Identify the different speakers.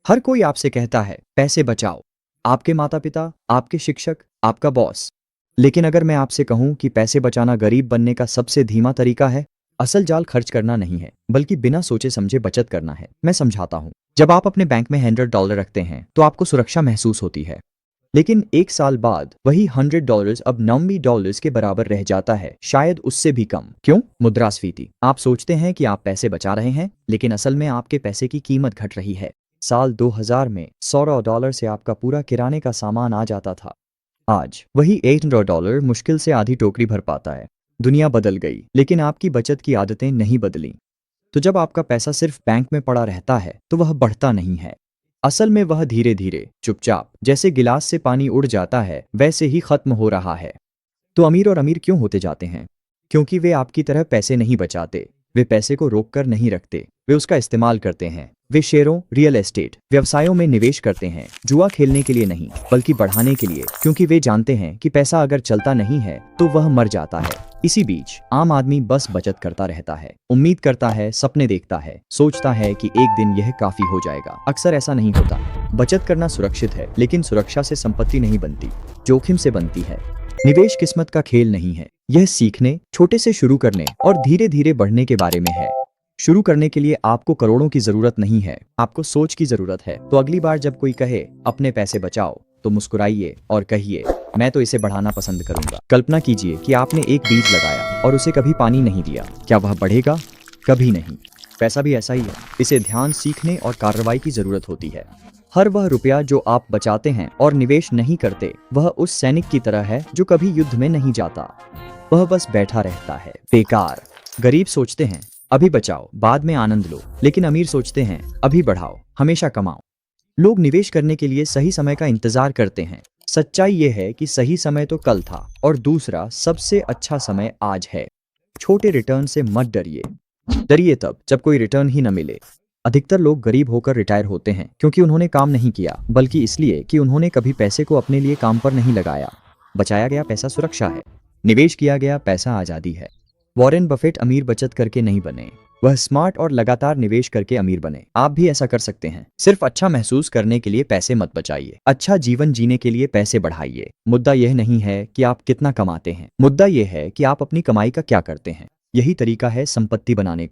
Speaker 1: हर कोई आपसे कहता है पैसे बचाओ, आपके माता पिता, आपके शिक्षक, आपका बॉस। लेकिन अगर मैं आपसे कहूं कि पैसे बचाना गरीब बनने का सबसे धीमा तरीका है, असल जाल खर्च करना नहीं है बल्कि बिना सोचे समझे बचत करना है। मैं समझाता हूं। जब आप अपने बैंक में $100 रखते हैं तो आपको सुरक्षा महसूस होती है। लेकिन एक साल बाद वही $100 अब $90 के बराबर रह जाता है, शायद उससे भी कम। क्यों? मुद्रास्फीति। आप सोचते हैं कि आप पैसे बचा रहे हैं, लेकिन असल में आपके पैसे की कीमत घट रही है। साल 2000 में $100 से आपका पूरा किराने का सामान आ जाता था। आज वही $800 मुश्किल से आधी टोकरी भर पाता है। दुनिया बदल गई, लेकिन आपकी बचत की आदतें नहीं बदली। तो जब आपका पैसा सिर्फ बैंक में पड़ा रहता है तो वह बढ़ता नहीं है। असल में वह धीरे धीरे, चुपचाप, जैसे गिलास से पानी उड़ जाता है, वैसे ही खत्म हो रहा है। तो अमीर और अमीर क्यों होते जाते हैं? क्योंकि वे आपकी तरह पैसे नहीं बचाते। वे पैसे को रोक कर नहीं रखते, वे उसका इस्तेमाल करते हैं। वे शेयरों, रियल एस्टेट, व्यवसायों में निवेश करते हैं, जुआ खेलने के लिए नहीं बल्कि बढ़ाने के लिए, क्योंकि वे जानते हैं कि पैसा अगर चलता नहीं है तो वह मर जाता है। इसी बीच आम आदमी बस बचत करता रहता है, उम्मीद करता है, सपने देखता है, सोचता है कि एक दिन यह काफी हो जाएगा। अक्सर ऐसा नहीं होता। बचत करना सुरक्षित है, लेकिन सुरक्षा से संपत्ति नहीं बनती, जोखिम से बनती है। निवेश किस्मत का खेल नहीं है, यह सीखने, छोटे से शुरू करने और धीरे धीरे बढ़ने के बारे में है। शुरू करने के लिए आपको करोड़ों की जरूरत नहीं है, आपको सोच की जरूरत है। तो अगली बार जब कोई कहे अपने पैसे बचाओ, तो मुस्कुराइए और कहिए, मैं तो इसे बढ़ाना पसंद करूंगा। कल्पना कीजिए कि आपने एक बीज लगाया और उसे कभी पानी नहीं दिया। क्या वह बढ़ेगा? कभी नहीं। पैसा भी ऐसा ही है, इसे ध्यान, सीखने और कार्रवाई की जरूरत होती है। हर वह रुपया जो आप बचाते हैं और निवेश नहीं करते, वह उस सैनिक की तरह है जो कभी युद्ध में नहीं जाता। वह बस बैठा रहता है, बेकार। गरीब सोचते हैं अभी बचाओ, बाद में आनंद लो, लेकिन अमीर सोचते हैं अभी बढ़ाओ, हमेशा कमाओ। लोग निवेश करने के लिए सही समय का इंतजार करते हैं। सच्चाई यह है कि सही समय तो कल था और दूसरा सबसे अच्छा समय आज है। छोटे रिटर्न से मत डरिए। डरिए तब जब कोई रिटर्न ही न मिले। अधिकतर लोग गरीब होकर रिटायर होते हैं क्योंकि उन्होंने काम नहीं किया, बल्कि इसलिए कि उन्होंने कभी पैसे को अपने लिए काम पर नहीं लगाया। बचाया गया पैसा सुरक्षा है, निवेश किया गया पैसा आजादी है। वॉरेन बफेट अमीर बचत करके नहीं बने, वह स्मार्ट और लगातार निवेश करके अमीर बने। आप भी ऐसा कर सकते हैं। सिर्फ अच्छा महसूस करने के लिए पैसे मत बचाइए, अच्छा जीवन जीने के लिए पैसे बढ़ाइए। मुद्दा यह नहीं है कि आप कितना कमाते हैं, मुद्दा यह है कि आप अपनी कमाई का क्या करते हैं। यही तरीका है संपत्ति बनाने का।